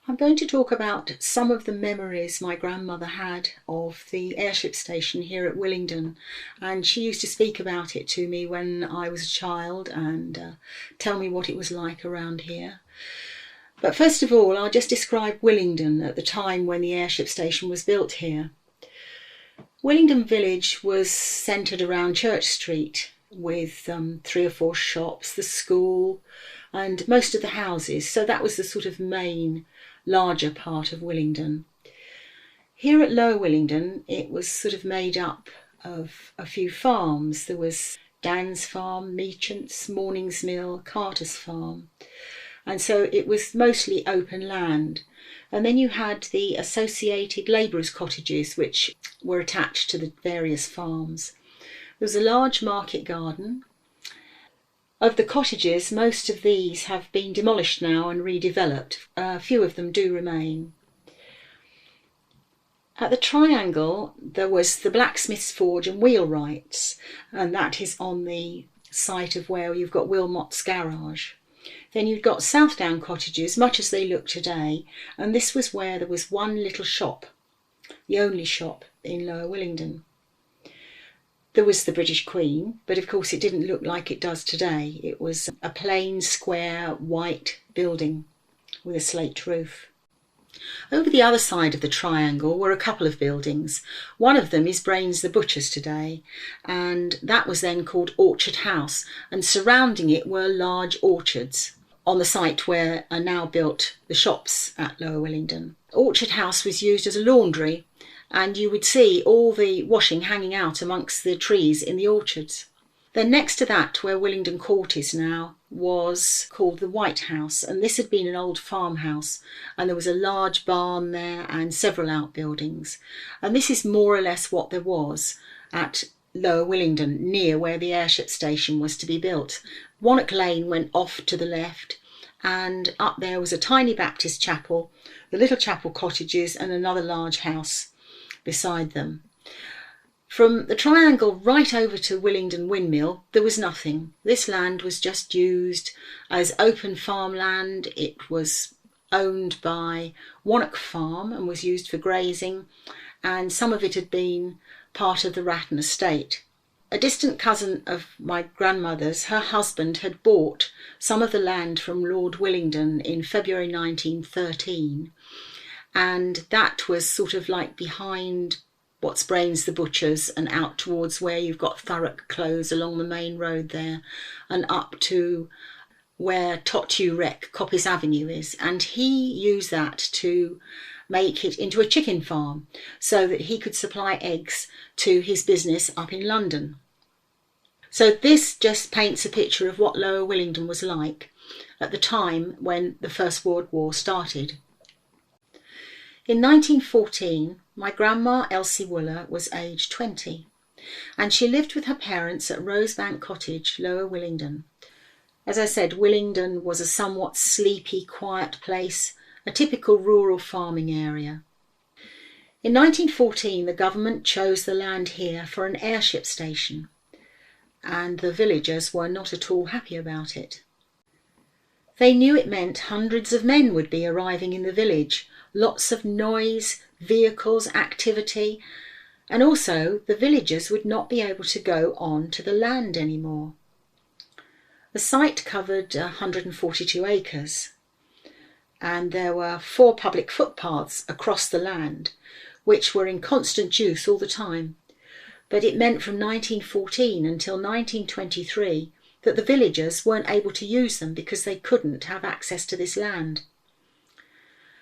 I'm going to talk about some of the memories my grandmother had of the airship station here at Willingdon, and she used to speak about it to me when I was a child and tell me what it was like around here. But first of all, I'll just describe Willingdon at the time when the airship station was built here. Willingdon village was centred around Church Street with 3 or 4 shops, the school and most of the houses, so that was the sort of main larger part of Willingdon. Here at Lower Willingdon it was sort of made up of a few farms. There was Dan's Farm, Meachant's, Morning's Mill, Carter's Farm, and so it was mostly open land. And then you had the associated labourers' cottages which were attached to the various farms. There was a large market garden. Of the cottages, most of these have been demolished now and redeveloped. A few of them do remain. At the Triangle there was the blacksmith's forge and wheelwrights, and that is on the site of where you've got Wilmot's garage. Then you've got Southdown cottages, much as they look today, and this was where there was one little shop, the only shop in Lower Willingdon. There was the British Queen, but of course it didn't look like it does today. It was a plain, square, white building with a slate roof. Over the other side of the Triangle were a couple of buildings. One of them is Brains the Butcher's today, and that was then called Orchard House, and surrounding it were large orchards on the site where are now built the shops at Lower Willingdon. Orchard House was used as a laundry, and you would see all the washing hanging out amongst the trees in the orchards. Then next to that, where Willingdon Court is now, was called the White House, and this had been an old farmhouse, and there was a large barn there and several outbuildings. And this is more or less what there was at Lower Willingdon, near where the airship station was to be built. Wannock Lane went off to the left, and up there was a tiny Baptist chapel, the little chapel cottages and another large house beside them. From the Triangle right over to Willingdon Windmill there was nothing. This land was just used as open farmland. It was owned by Wannock Farm and was used for grazing, and some of it had been part of the Ratton estate. A distant cousin of my grandmother's, her husband had bought some of the land from Lord Willingdon in February 1913, and that was sort of like behind what's Brains the Butcher's and out towards where you've got Thurrock Close along the main road there, and up to where Totu Rec, Coppice Avenue is. And he used that to make it into a chicken farm so that he could supply eggs to his business up in London. So this just paints a picture of what Lower Willingdon was like at the time when the First World War started. In 1914, my grandma Elsie Wooler was aged 20, and she lived with her parents at Rosebank Cottage, Lower Willingdon. As I said, Willingdon was a somewhat sleepy, quiet place, a typical rural farming area. In 1914, the government chose the land here for an airship station, and the villagers were not at all happy about it. They knew it meant hundreds of men would be arriving in the village, lots of noise, vehicles, activity, and also the villagers would not be able to go on to the land anymore. The site covered 142 acres, and there were 4 public footpaths across the land, which were in constant use all the time. But it meant from 1914 until 1923 that the villagers weren't able to use them because they couldn't have access to this land.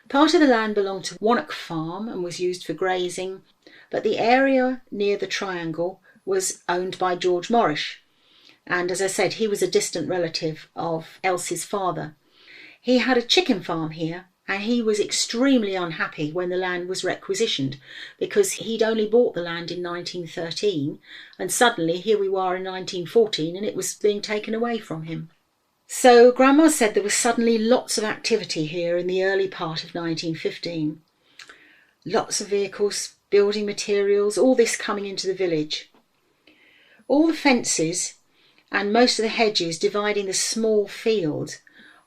Part of the land belonged to Wannock Farm and was used for grazing, but the area near the Triangle was owned by George Morris, and as I said, he was a distant relative of Elsie's father. He had a chicken farm here, and he was extremely unhappy when the land was requisitioned, because he'd only bought the land in 1913, and suddenly here we were in 1914 and it was being taken away from him. So Grandma said there was suddenly lots of activity here in the early part of 1915. Lots of vehicles, building materials, all this coming into the village. All the fences and most of the hedges dividing the small field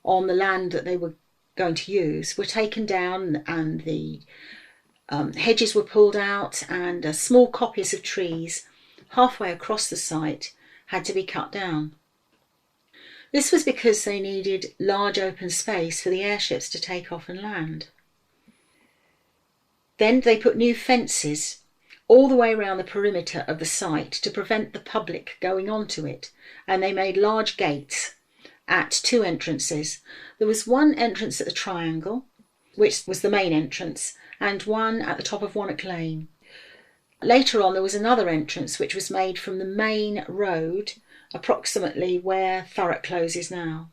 on the land that they were going to use were taken down, and the hedges were pulled out, and small copies of trees halfway across the site had to be cut down. This was because they needed large open space for the airships to take off and land. Then they put new fences all the way around the perimeter of the site to prevent the public going onto it, and they made large gates at 2 entrances. There was one entrance at the triangle, which was the main entrance, and one at the top of Wannock Lane. Later on there was another entrance which was made from the main road, approximately where Thurrock Close is now.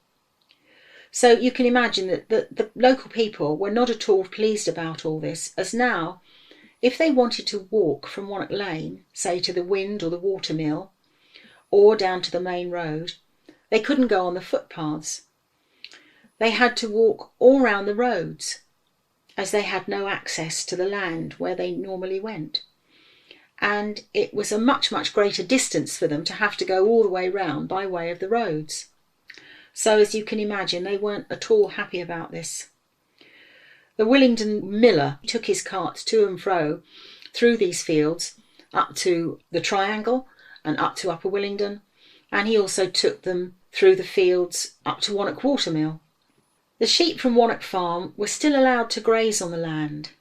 So you can imagine that the local people were not at all pleased about all this, as now, if they wanted to walk from Wannock Lane, say to the Wind or the Watermill, or down to the main road, they couldn't go on the footpaths. They had to walk all round the roads, as they had no access to the land where they normally went. And it was a much, much greater distance for them to have to go all the way round by way of the roads. So as you can imagine, they weren't at all happy about this. The Willingdon miller took his cart to and fro through these fields up to the Triangle and up to Upper Willingdon, and he also took them through the fields up to Wannock Watermill. The sheep from Wannock Farm were still allowed to graze on the land,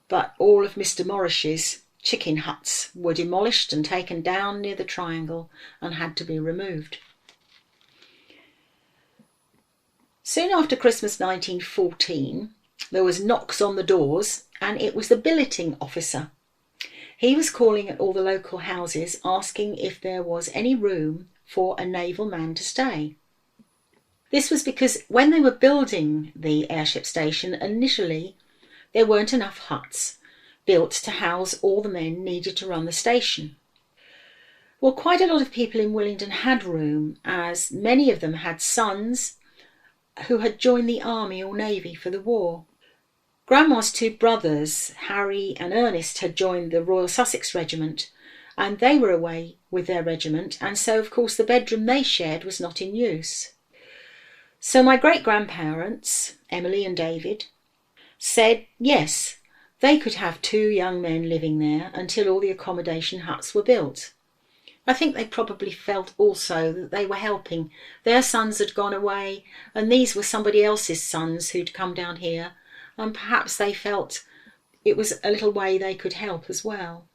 but all of Mr. Morrish's chicken huts were demolished and taken down near the Triangle and had to be removed. Soon after Christmas 1914, there was knocks on the doors, and it was the billeting officer. He was calling at all the local houses asking if there was any room for a naval man to stay. This was because when they were building the airship station, initially there weren't enough huts built to house all the men needed to run the station. Well, quite a lot of people in Willingdon had room, as many of them had sons who had joined the army or navy for the war. Grandma's 2 brothers, Harry and Ernest, had joined the Royal Sussex Regiment, and they were away with their regiment, and so of course the bedroom they shared was not in use. So my great-grandparents, Emily and David, said yes, they could have 2 young men living there until all the accommodation huts were built. I think they probably felt also that they were helping. Their sons had gone away, and these were somebody else's sons who'd come down here, and perhaps they felt it was a little way they could help as well.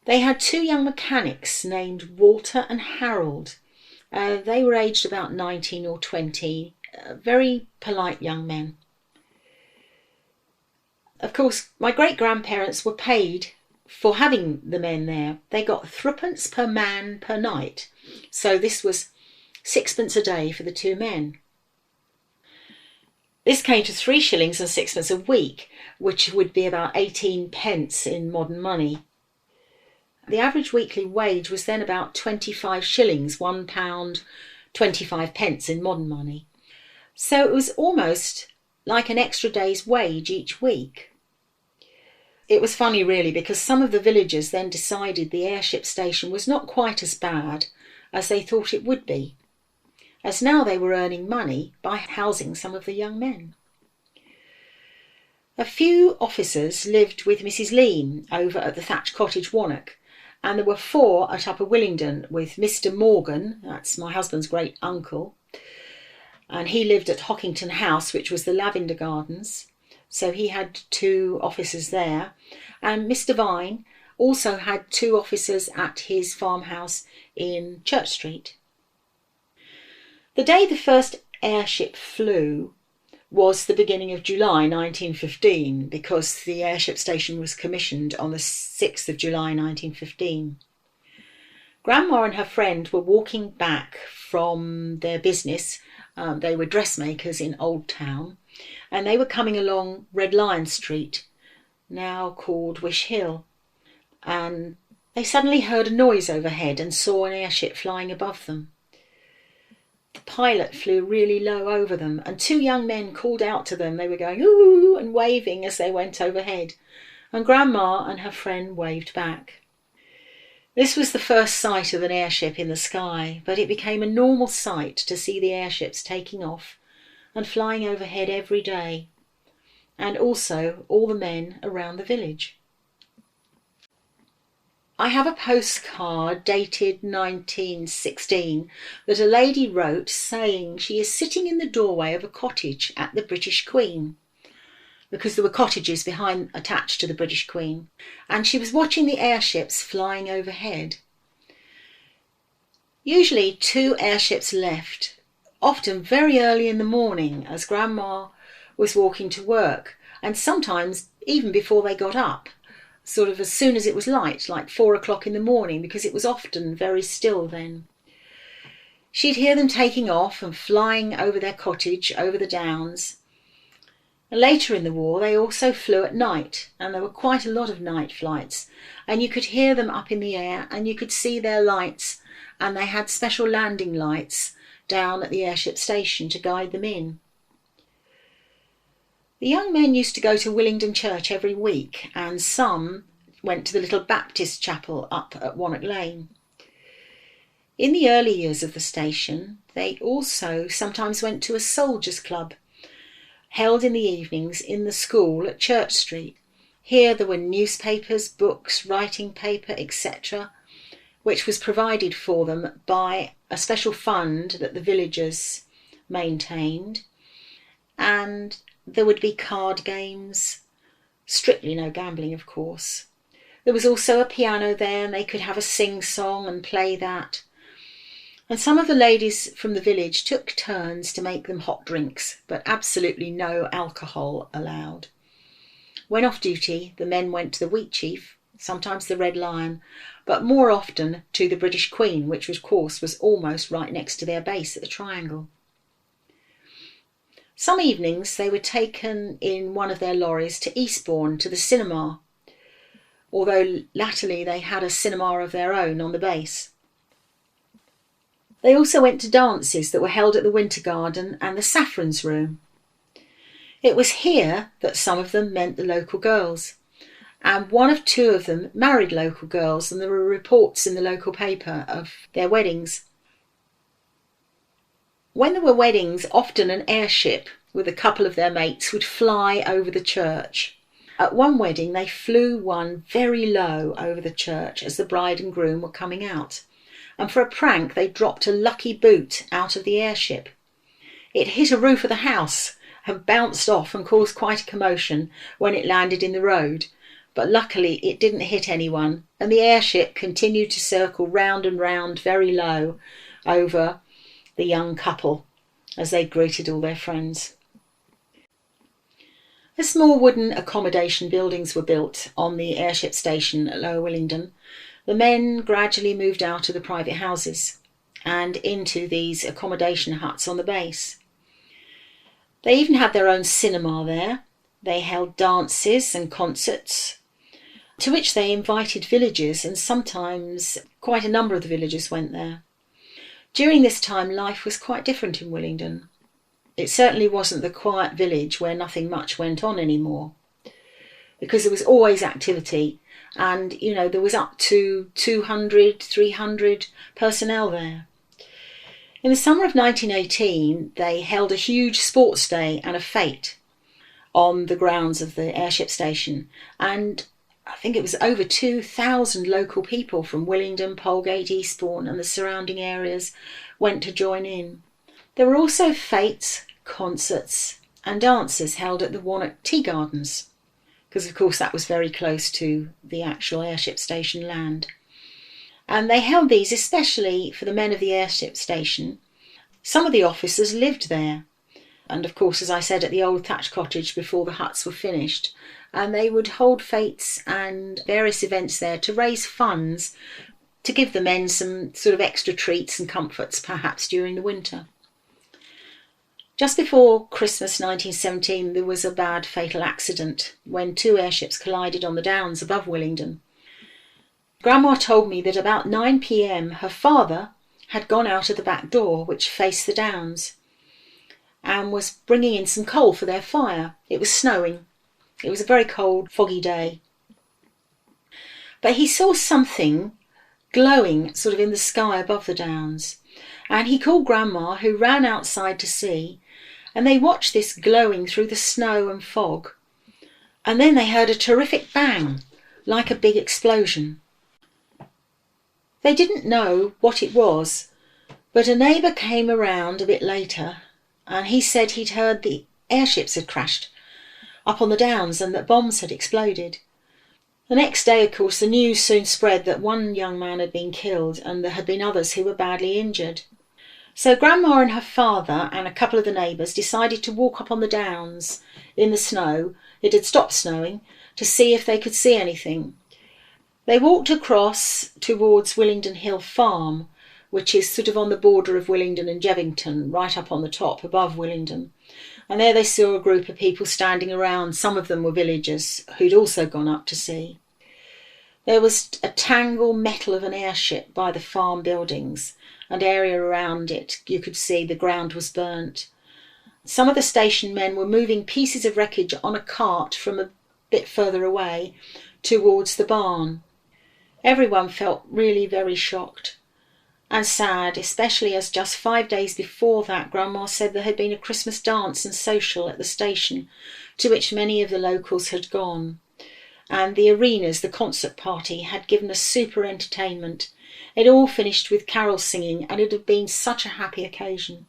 They had 2 young mechanics named Walter and Harold. They were aged about 19 or 20, very polite young men. Of course, my great-grandparents were paid for having the men there. They got 3d per man per night, so this was 6d a day for the 2 men. This came to 3 shillings and 6d a week, which would be about 18p in modern money. The average weekly wage was then about 25 shillings, £1 25p in modern money. So it was almost like an extra day's wage each week. It was funny really, because some of the villagers then decided the airship station was not quite as bad as they thought it would be, as now they were earning money by housing some of the young men. A few officers lived with Mrs. Lean over at the Thatched Cottage, Wannock, and there were 4 at Upper Willingdon with Mr. Morgan, that's my husband's great uncle, and he lived at Hockington House, which was the Lavender Gardens, so he had 2 officers there, and Mr. Vine also had 2 officers at his farmhouse in Church Street. The day the first airship flew was the beginning of July 1915, because the airship station was commissioned on the 6th of July 1915. Grandma and her friend were walking back from their business. They were dressmakers in Old Town, and they were coming along Red Lion Street, now called Wish Hill, and they suddenly heard a noise overhead and saw an airship flying above them. The pilot flew really low over them, and 2 young men called out to them. They were going ooh and waving as they went overhead, and Grandma and her friend waved back. This was the first sight of an airship in the sky, but it became a normal sight to see the airships taking off and flying overhead every day, and also all the men around the village. I have a postcard dated 1916 that a lady wrote saying she is sitting in the doorway of a cottage at the British Queen, because there were cottages attached to the British Queen, and she was watching the airships flying overhead. Usually 2 airships left, often very early in the morning as Grandma was walking to work, and sometimes even before they got up, sort of as soon as it was light, like 4 o'clock in the morning, because it was often very still then. She'd hear them taking off and flying over their cottage, over the downs. Later in the war they also flew at night, and there were quite a lot of night flights, and you could hear them up in the air and you could see their lights, and they had special landing lights down at the airship station to guide them in. The young men used to go to Willingdon Church every week, and some went to the little Baptist chapel up at Wannock Lane. In the early years of the station, they also sometimes went to a soldiers' club, held in the evenings in the school at Church Street. Here there were newspapers, books, writing paper, etc., which was provided for them by a special fund that the villagers maintained, and there would be card games, strictly no gambling of course. There was also a piano there, and they could have a sing-song and play that. And some of the ladies from the village took turns to make them hot drinks, but absolutely no alcohol allowed. When off duty, the men went to the Wheatchief, sometimes the Red Lion, but more often to the British Queen, which of course was almost right next to their base at the Triangle. Some evenings they were taken in one of their lorries to Eastbourne, to the cinema, although latterly they had a cinema of their own on the base. They also went to dances that were held at the Winter Garden and the Saffron's Room. It was here that some of them met the local girls, and 1 of 2 of them married local girls, and there were reports in the local paper of their weddings. When there were weddings, often an airship with a couple of their mates would fly over the church. At one wedding they flew one very low over the church as the bride and groom were coming out, and for a prank they dropped a lucky boot out of the airship. It hit a roof of the house and bounced off and caused quite a commotion when it landed in the road, but luckily it didn't hit anyone, and the airship continued to circle round and round very low over the young couple as they greeted all their friends. As small wooden accommodation buildings were built on the airship station at Lower Willingdon, the men gradually moved out of the private houses and into these accommodation huts on the base. They even had their own cinema there. They held dances and concerts, to which they invited villagers, and sometimes quite a number of the villagers went there. During this time, life was quite different in Willingdon. It certainly wasn't the quiet village where nothing much went on anymore, because there was always activity, and there was up to 200, 300 personnel there. In the summer of 1918, they held a huge sports day and a fete on the grounds of the airship station, and I think it was over 2,000 local people from Willingdon, Polegate, Eastbourne and the surrounding areas went to join in. There were also fetes, concerts and dances held at the Wannock Tea Gardens, because of course that was very close to the actual airship station land. And they held these especially for the men of the airship station. Some of the officers lived there, and of course, as I said, at the old thatched cottage before the huts were finished, and they would hold fetes and various events there to raise funds to give the men some sort of extra treats and comforts perhaps during the winter. Just before Christmas 1917 there was a bad fatal accident when 2 airships collided on the downs above Willingdon. Grandma told me that about 9 p.m. her father had gone out of the back door which faced the downs and was bringing in some coal for their fire. It was snowing. It was a very cold, foggy day. But he saw something glowing sort of in the sky above the downs, and he called Grandma, who ran outside to see, and they watched this glowing through the snow and fog. And then they heard a terrific bang, like a big explosion. They didn't know what it was, but a neighbour came around a bit later, and he said he'd heard the airships had crashed up on the downs and that bombs had exploded. The next day, of course, the news soon spread that one young man had been killed and there had been others who were badly injured. So Grandma and her father and a couple of the neighbours decided to walk up on the downs in the snow, it had stopped snowing, to see if they could see anything. They walked across towards Willingdon Hill Farm, which is sort of on the border of Willingdon and Jevington, right up on the top above Willingdon. And there they saw a group of people standing around. Some of them were villagers who'd also gone up to see. There was a tangle metal of an airship by the farm buildings, and area around it you could see the ground was burnt. Some of the station men were moving pieces of wreckage on a cart from a bit further away towards the barn. Everyone felt really very shocked and sad, especially as just 5 days before that Grandma said there had been a Christmas dance and social at the station to which many of the locals had gone. And the arenas, the concert party, had given a super entertainment. It all finished with carol singing, and it had been such a happy occasion.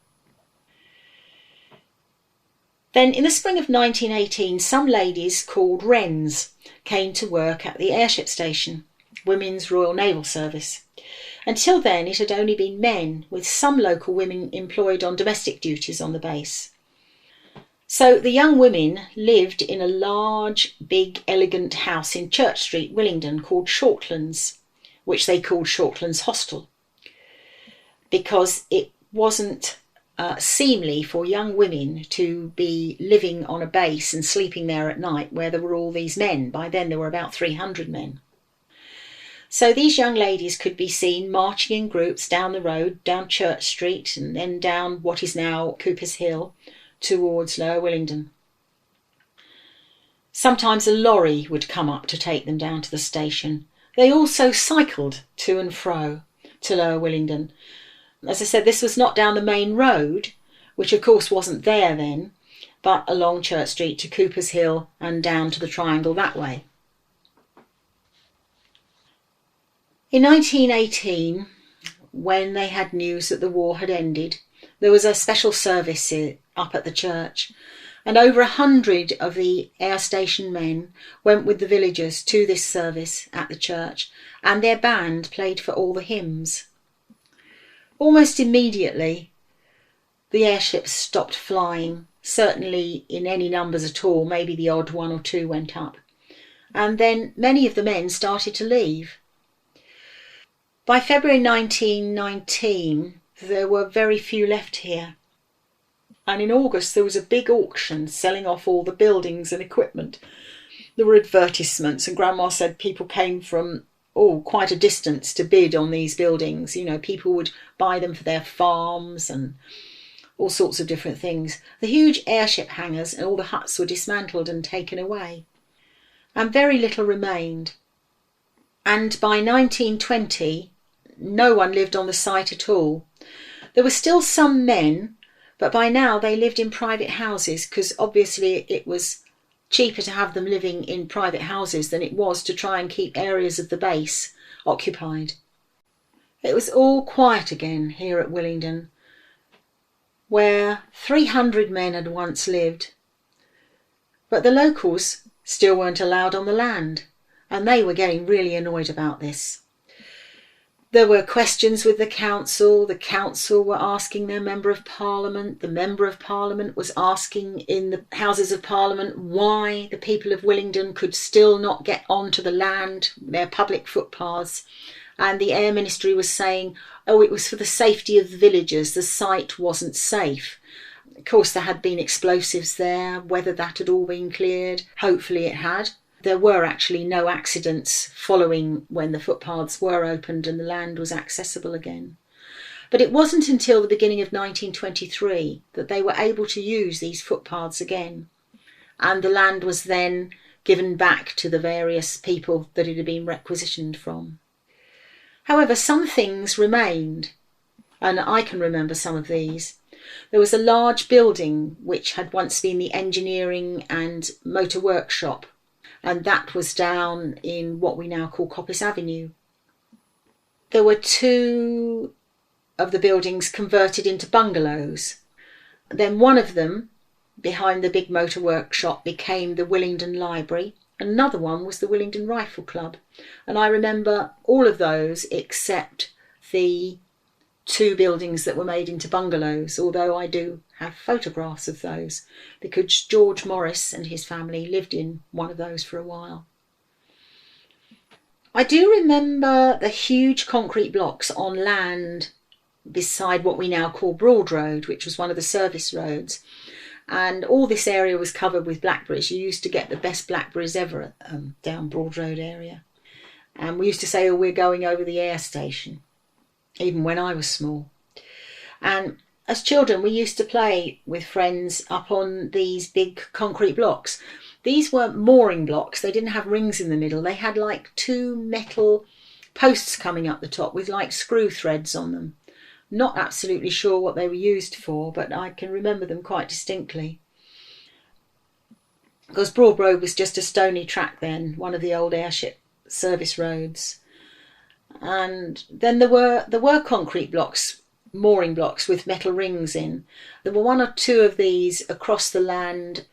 Then in the spring of 1918, some ladies called Wrens came to work at the airship station, Women's Royal Naval Service. Until then it had only been men, with some local women employed on domestic duties on the base. So the young women lived in a large, big, elegant house in Church Street, Willingdon, called Shortlands, which they called Shortlands Hostel, because it wasn't seemly for young women to be living on a base and sleeping there at night where there were all these men. By then there were about 300 men. So these young ladies could be seen marching in groups down the road, down Church Street, and then down what is now Cooper's Hill, towards Lower Willingdon. Sometimes a lorry would come up to take them down to the station. They also cycled to and fro to Lower Willingdon. As I said, this was not down the main road, which of course wasn't there then, but along Church Street to Cooper's Hill and down to the Triangle that way. In 1918, when they had news that the war had ended, there was a special service up at the church, and over 100 of the air station men went with the villagers to this service at the church, and their band played for all the hymns. Almost immediately, the airships stopped flying, certainly in any numbers at all, maybe the odd one or two went up, and then many of the men started to leave. By February 1919, there were very few left here. And in August there was a big auction selling off all the buildings and equipment. There were advertisements, and Grandma said people came from quite a distance to bid on these buildings. You know, people would buy them for their farms and all sorts of different things. The huge airship hangars and all the huts were dismantled and taken away, and very little remained. And by 1920, no one lived on the site at all. There were still some men, but by now they lived in private houses, because obviously it was cheaper to have them living in private houses than it was to try and keep areas of the base occupied. It was all quiet again here at Willingdon, where 300 men had once lived. But the locals still weren't allowed on the land, and they were getting really annoyed about this. There were questions with the council were asking their Member of Parliament, the Member of Parliament was asking in the Houses of Parliament why the people of Willingdon could still not get onto the land, their public footpaths, and the Air Ministry was saying, it was for the safety of the villagers, the site wasn't safe. Of course there had been explosives there, whether that had all been cleared, hopefully it had. There were actually no accidents following when the footpaths were opened and the land was accessible again. But it wasn't until the beginning of 1923 that they were able to use these footpaths again. And the land was then given back to the various people that it had been requisitioned from. However, some things remained, and I can remember some of these. There was a large building which had once been the engineering and motor workshop, and that was down in what we now call Coppice Avenue. There were 2 of the buildings converted into bungalows. Then one of them, behind the big motor workshop, became the Willingdon Library. Another one was the Willingdon Rifle Club. And I remember all of those except the 2 buildings that were made into bungalows, although I do have photographs of those because George Morris and his family lived in one of those for a while. I do remember the huge concrete blocks on land beside what we now call Broad Road, which was one of the service roads. And all this area was covered with blackberries. You used to get the best blackberries ever down Broad Road area. And we used to say, oh, we're going over the air station, even when I was small. And as children, we used to play with friends up on these big concrete blocks. These weren't mooring blocks. They didn't have rings in the middle. They had like 2 metal posts coming up the top with like screw threads on them. Not absolutely sure what they were used for, but I can remember them quite distinctly. Because Broad Road was just a stony track then, one of the old airship service roads. And then there were concrete blocks, mooring blocks with metal rings in. There were 1 or 2 of these across the land,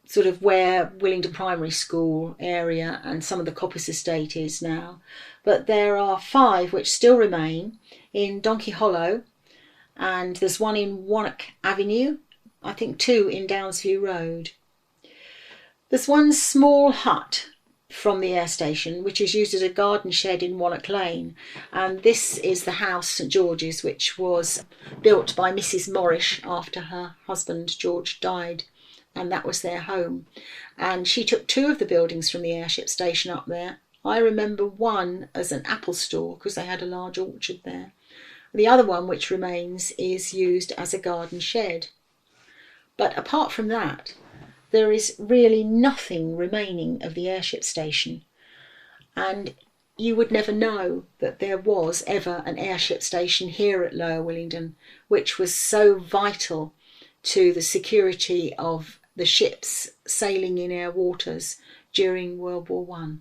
sort of where Willingdon Primary School area and some of the Coppice estate is now. But there are 5 which still remain in Donkey Hollow, and there's 1 in Wannock Avenue, I think 2 in Downsview Road. There's 1 small hut from the air station which is used as a garden shed in Wannock Lane, and this is the house St George's, which was built by Mrs Morrish after her husband George died, and that was their home. And she took 2 of the buildings from the airship station up there. I remember 1 as an apple store because they had a large orchard there. The other one, which remains, is used as a garden shed. But apart from that, there is really nothing remaining of the airship station. And you would never know that there was ever an airship station here at Lower Willingdon, which was so vital to the security of the ships sailing in our waters during World War I.